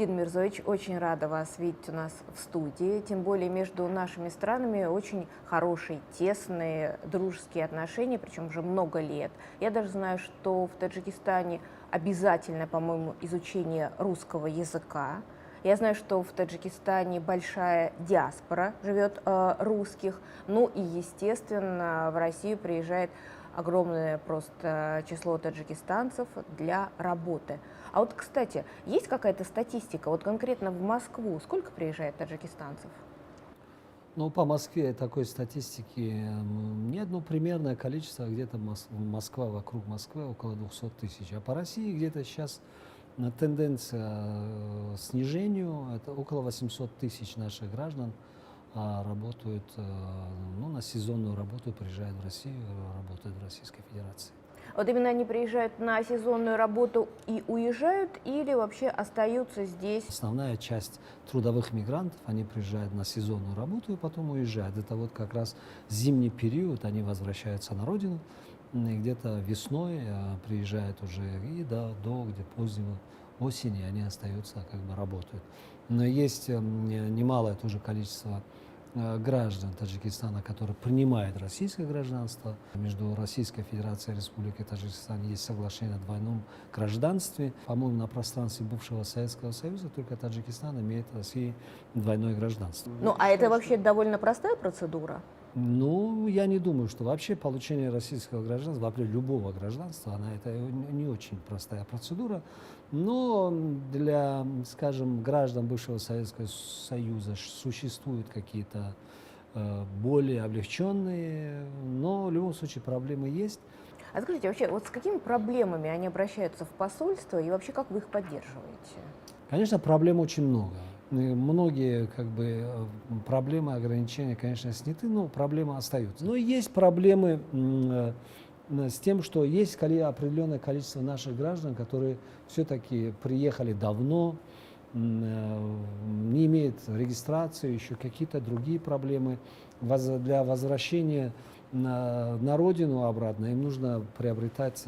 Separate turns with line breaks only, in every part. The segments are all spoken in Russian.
Галина Мирзович, очень рада вас видеть у нас в студии. Тем более между нашими странами очень хорошие, тесные, дружеские отношения, причем уже много лет. Я даже знаю, что в Таджикистане обязательно, по-моему, изучение русского языка. Я знаю, что в Таджикистане большая диаспора живет русских. Ну и, естественно, в Россию приезжает огромное просто число таджикистанцев для работы. А вот, кстати, есть какая-то статистика, вот конкретно в Москву сколько приезжает таджикистанцев?
Ну, по Москве такой статистики нет, ну, примерное количество, где-то Москва, вокруг Москвы около 200 тысяч, а по России где-то сейчас тенденция снижению, это около 800 тысяч наших граждан работают, ну, на сезонную работу, приезжают в Россию, работают в Российской Федерации.
Вот именно они приезжают на сезонную работу и уезжают, или вообще остаются здесь?
Основная часть трудовых мигрантов, они приезжают на сезонную работу и потом уезжают. Это вот как раз зимний период, они возвращаются на родину, и где-то весной приезжают уже и до где позднего осени они остаются, как бы работают. Но есть немалое тоже количество граждан Таджикистана, которые принимают российское гражданство. Между Российской Федерацией и Республикой Таджикистан есть соглашение о двойном гражданстве. По-моему, на пространстве бывшего Советского Союза только Таджикистан имеет в России двойное гражданство.
Ну, а это вообще довольно простая процедура?
Ну, я не думаю, что вообще получение российского гражданства, вообще любого гражданства, это не очень простая процедура. Но для, скажем, граждан бывшего Советского Союза существуют какие-то более облегченные, но в любом случае проблемы есть.
А скажите, вообще, вот с какими проблемами они обращаются в посольство и вообще как вы их поддерживаете?
Конечно, проблем очень много. И многие проблемы, ограничения, конечно, сняты, но проблемы остаются. Но есть проблемы с тем, что есть определенное количество наших граждан, которые все-таки приехали давно, не имеют регистрации, еще какие-то другие проблемы. Для возвращения на родину обратно им нужно приобретать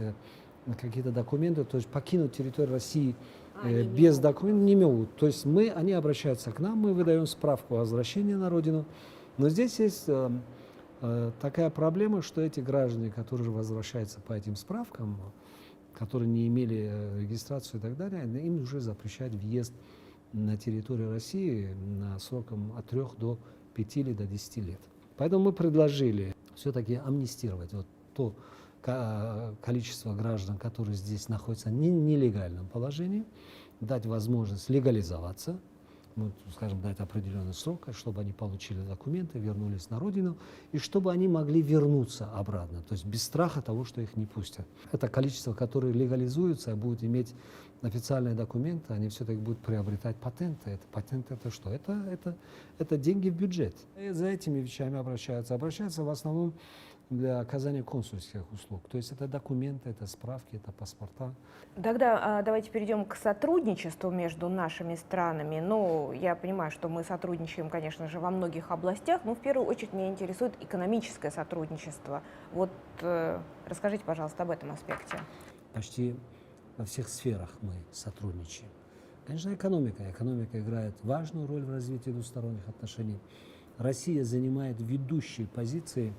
какие-то документы, то есть покинуть территорию России без документов не могут. То есть они обращаются к нам, мы выдаем справку о возвращении на родину. Но здесь есть такая проблема, что эти граждане, которые возвращаются по этим справкам, которые не имели регистрацию и так далее, им уже запрещают въезд на территорию России на сроком от 3 до 5 или до 10 лет. Поэтому мы предложили все-таки амнистировать вот то количество граждан, которые здесь находятся в нелегальном положении, дать возможность легализоваться, скажем, дать определенный срок, чтобы они получили документы, вернулись на родину, и чтобы они могли вернуться обратно, то есть без страха того, что их не пустят. Это количество, которое легализуется, будет иметь официальные документы, они все-таки будут приобретать патенты. Патенты это что? Это деньги в бюджет. И за этими вещами обращаются в основном для оказания консульских услуг. То есть это документы, это справки, это паспорта.
Тогда давайте перейдем к сотрудничеству между нашими странами. Ну, я понимаю, что мы сотрудничаем, конечно же, во многих областях, но в первую очередь меня интересует экономическое сотрудничество. Вот расскажите, пожалуйста, об этом аспекте.
Почти во всех сферах мы сотрудничаем. Конечно, экономика. Экономика играет важную роль в развитии двусторонних отношений. Россия занимает ведущие позиции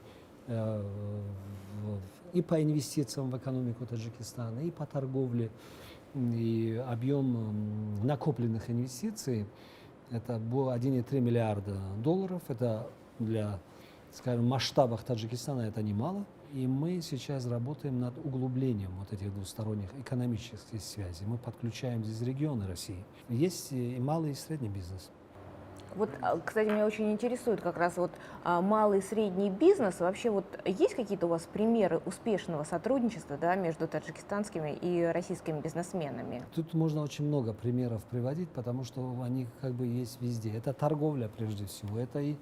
и по инвестициям в экономику Таджикистана, и по торговле, и объем накопленных инвестиций это было 1,3 миллиарда долларов. Это для, скажем, масштабах Таджикистана это немало. И мы сейчас работаем над углублением вот этих двусторонних экономических связей. Мы подключаем здесь регионы России. Есть и малый, и средний бизнес.
Вот, кстати, меня очень интересует как раз вот малый и средний бизнес. Вообще вот есть какие-то у вас примеры успешного сотрудничества, да, между таджикистанскими и российскими бизнесменами?
Тут можно очень много примеров приводить, потому что они как бы есть везде. Это торговля прежде всего, это и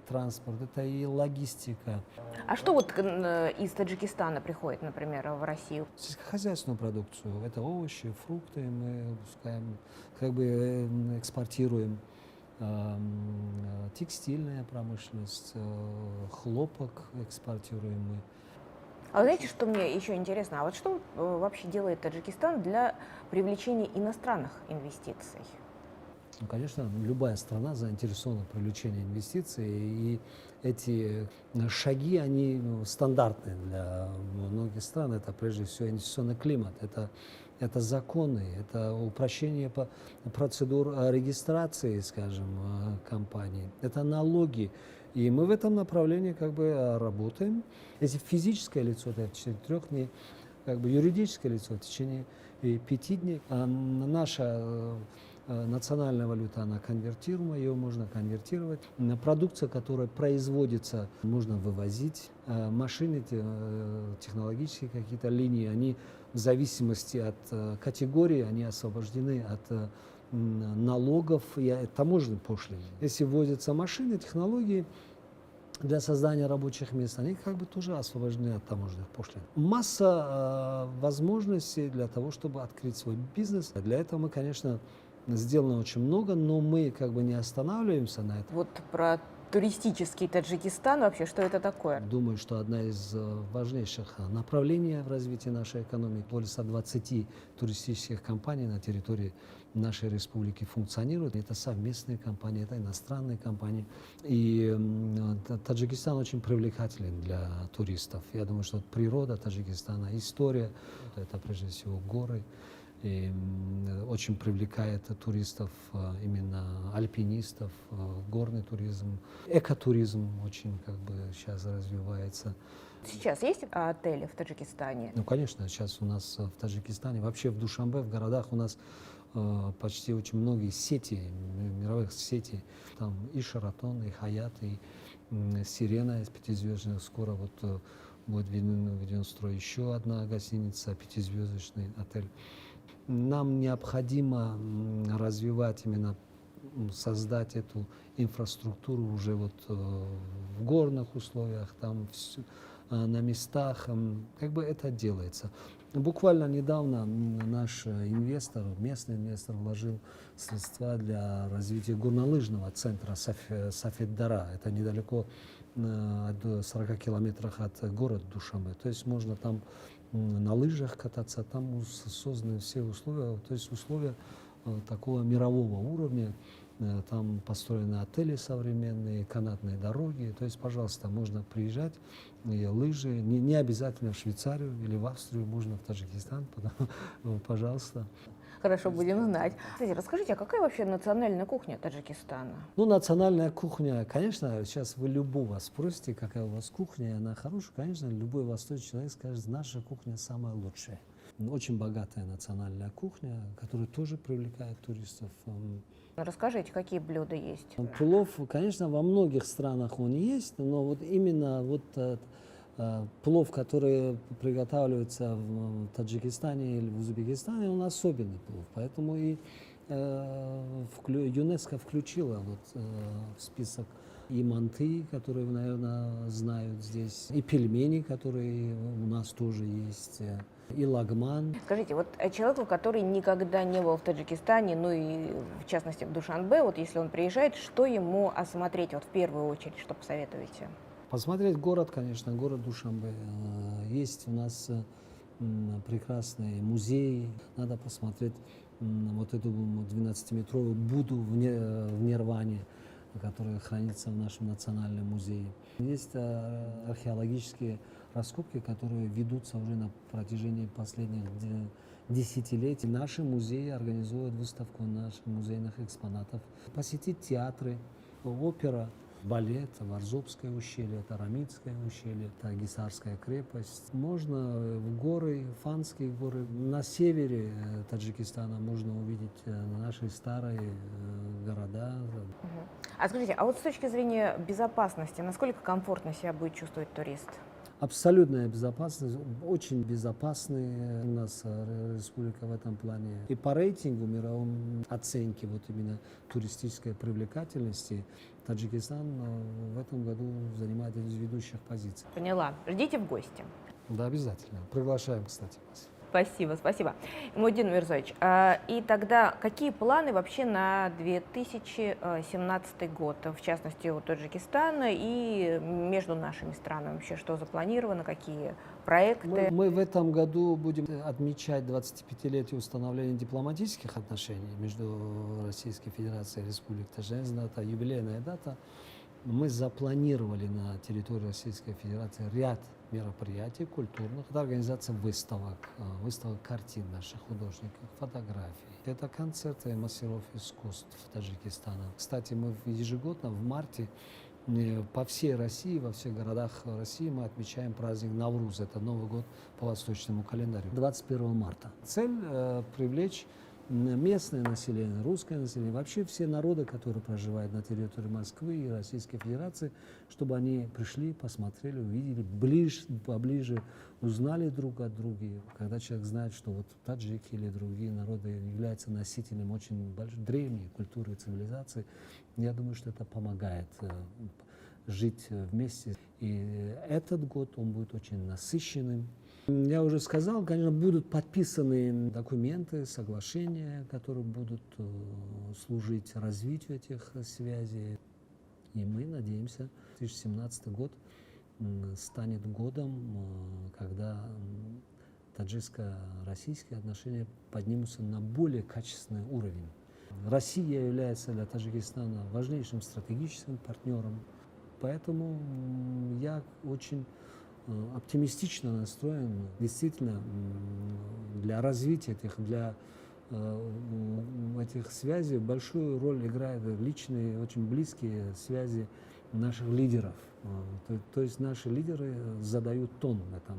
транспорт, это и логистика.
А что вот из Таджикистана приходит, например, в Россию?
Сельскохозяйственную продукцию, это овощи, фрукты мы выпускаем, как бы экспортируем. Текстильная промышленность, хлопок экспортируем мы.
А знаете, что мне еще интересно? А вот что вообще делает Таджикистан для привлечения иностранных инвестиций?
Ну, конечно, любая страна заинтересована в привлечении инвестиций, и эти шаги, они стандартные для многих стран. Это прежде всего инвестиционный климат, это законы, это упрощение процедур регистрации, скажем, компаний, это налоги. И мы в этом направлении как бы работаем. Если физическое лицо, это в течение 3 дней, как бы юридическое лицо в течение 5 дней. А наша национальная валюта, она конвертируема, ее можно конвертировать. Продукция, которая производится, можно вывозить. Машины, технологические какие-то линии, они в зависимости от категории, они освобождены от налогов и таможенной пошлины. Если вводятся машины, технологии для создания рабочих мест, они как бы тоже освобождены от таможенных пошлин. Масса возможностей для того, чтобы открыть свой бизнес. Для этого мы, конечно, сделано очень много, но мы как бы не останавливаемся на этом.
Вот про туристический Таджикистан вообще, что это такое?
Думаю, что одна из важнейших направлений в развитии нашей экономики. Более 120 туристических компаний на территории нашей республики функционируют. Это совместные компании, это иностранные компании. И Таджикистан очень привлекателен для туристов. Я думаю, что природа Таджикистана, история, это прежде всего горы. И очень привлекает туристов, именно альпинистов, горный туризм, экотуризм очень как бы сейчас развивается.
Сейчас есть отели в Таджикистане?
Ну, конечно, сейчас у нас в Таджикистане, вообще в Душанбе, в городах у нас почти очень многие сети, мировых сетей. Там и Шаратон, и Хаят, и Сирена из 5-звездочных. Скоро вот будет введен в строй еще одна гостиница, 5-звездочный отель. Нам необходимо развивать именно, создать эту инфраструктуру уже вот в горных условиях, там на местах, как бы это делается. Буквально недавно наш инвестор, местный инвестор, вложил средства для развития горнолыжного центра Сафеддара. Это недалеко, 40 километрах от города Душанбе. То есть можно там на лыжах кататься, там созданы все условия, то есть условия такого мирового уровня. Там построены отели современные, канатные дороги. То есть, пожалуйста, можно приезжать, и лыжи, не обязательно в Швейцарию или в Австрию, можно в Таджикистан, пожалуйста.
Хорошо, будем знать. Кстати, расскажите, а какая вообще национальная кухня Таджикистана?
Ну, национальная кухня, конечно, сейчас вы любого спросите, какая у вас кухня, она хорошая, конечно, любой восточный человек скажет, наша кухня самая лучшая. Очень богатая национальная кухня, которая тоже привлекает туристов.
Расскажите, какие блюда есть?
Плов, конечно, во многих странах он есть, но вот именно вот плов, который приготавливается в Таджикистане или в Узбекистане, он особенный плов. Поэтому и ЮНЕСКО включила вот в список и манты, которые, наверное, знают здесь, и пельмени, которые у нас тоже есть, и лагман.
Скажите, вот человеку, который никогда не был в Таджикистане, ну и в частности в Душанбе, вот если он приезжает, что ему осмотреть вот в первую очередь, что посоветуете?
Посмотреть город, конечно, город Душанбе. Есть у нас прекрасные музеи. Надо посмотреть вот эту 12-метровую Будду в Нирване, которая хранится в нашем национальном музее. Есть археологические раскопки, которые ведутся уже на протяжении последних десятилетий. Наши музеи организуют выставку наших музейных экспонатов. Посетить театры, опера, балет, Варзобское ущелье, Тарамидское ущелье, Гисарская крепость. Можно в горы, Фанские горы. На севере Таджикистана можно увидеть наши старые города.
А скажите, а вот с точки зрения безопасности, насколько комфортно себя будет чувствовать турист?
Абсолютная безопасность, очень безопасная у нас республика в этом плане. И по рейтингу мировом оценки вот именно туристической привлекательности Таджикистан в этом году занимает одну из ведущих позиций.
Поняла. Ждите в гости.
Да, обязательно. Приглашаем, кстати, вас.
Спасибо, спасибо. Мудин Мирзович, и тогда какие планы вообще на 2017 год, в частности, у Таджикистана и между нашими странами вообще, что запланировано, какие проекты?
Мы в этом году будем отмечать 25-летие установления дипломатических отношений между Российской Федерацией и Республикой Таджикистан. Это юбилейная дата. Мы запланировали на территории Российской Федерации ряд мероприятий культурных. Это организация выставок картин наших художников, фотографий. Это концерты мастеров искусств Таджикистана. Кстати, мы ежегодно в марте по всей России, во всех городах России мы отмечаем праздник Навруз. Это Новый год по восточному календарю. 21 марта. Цель привлечь местное население, русское население, вообще все народы, которые проживают на территории Москвы и Российской Федерации, чтобы они пришли, посмотрели, увидели, поближе узнали друг от друга. Когда человек знает, что вот таджики или другие народы являются носителем очень древней культуры и цивилизации, я думаю, что это помогает жить вместе. И этот год, он будет очень насыщенным. Я уже сказал, конечно, будут подписаны документы, соглашения, которые будут служить развитию этих связей. И мы надеемся, 2017 год станет годом, когда таджикско-российские отношения поднимутся на более качественный уровень. Россия является для Таджикистана важнейшим стратегическим партнером, поэтому я очень оптимистично настроен. Действительно, для развития этих связей большую роль играют личные, очень близкие связи наших лидеров. То есть наши лидеры задают тон в этом,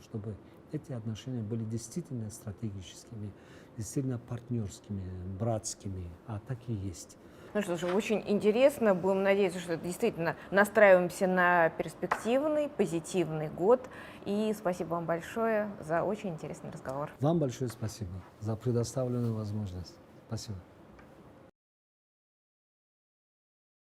чтобы эти отношения были действительно стратегическими, действительно партнерскими, братскими, а так и есть.
Ну что ж, очень интересно. Будем надеяться, что действительно настраиваемся на перспективный, позитивный год. И спасибо вам большое за очень интересный разговор.
Вам большое спасибо за предоставленную возможность. Спасибо.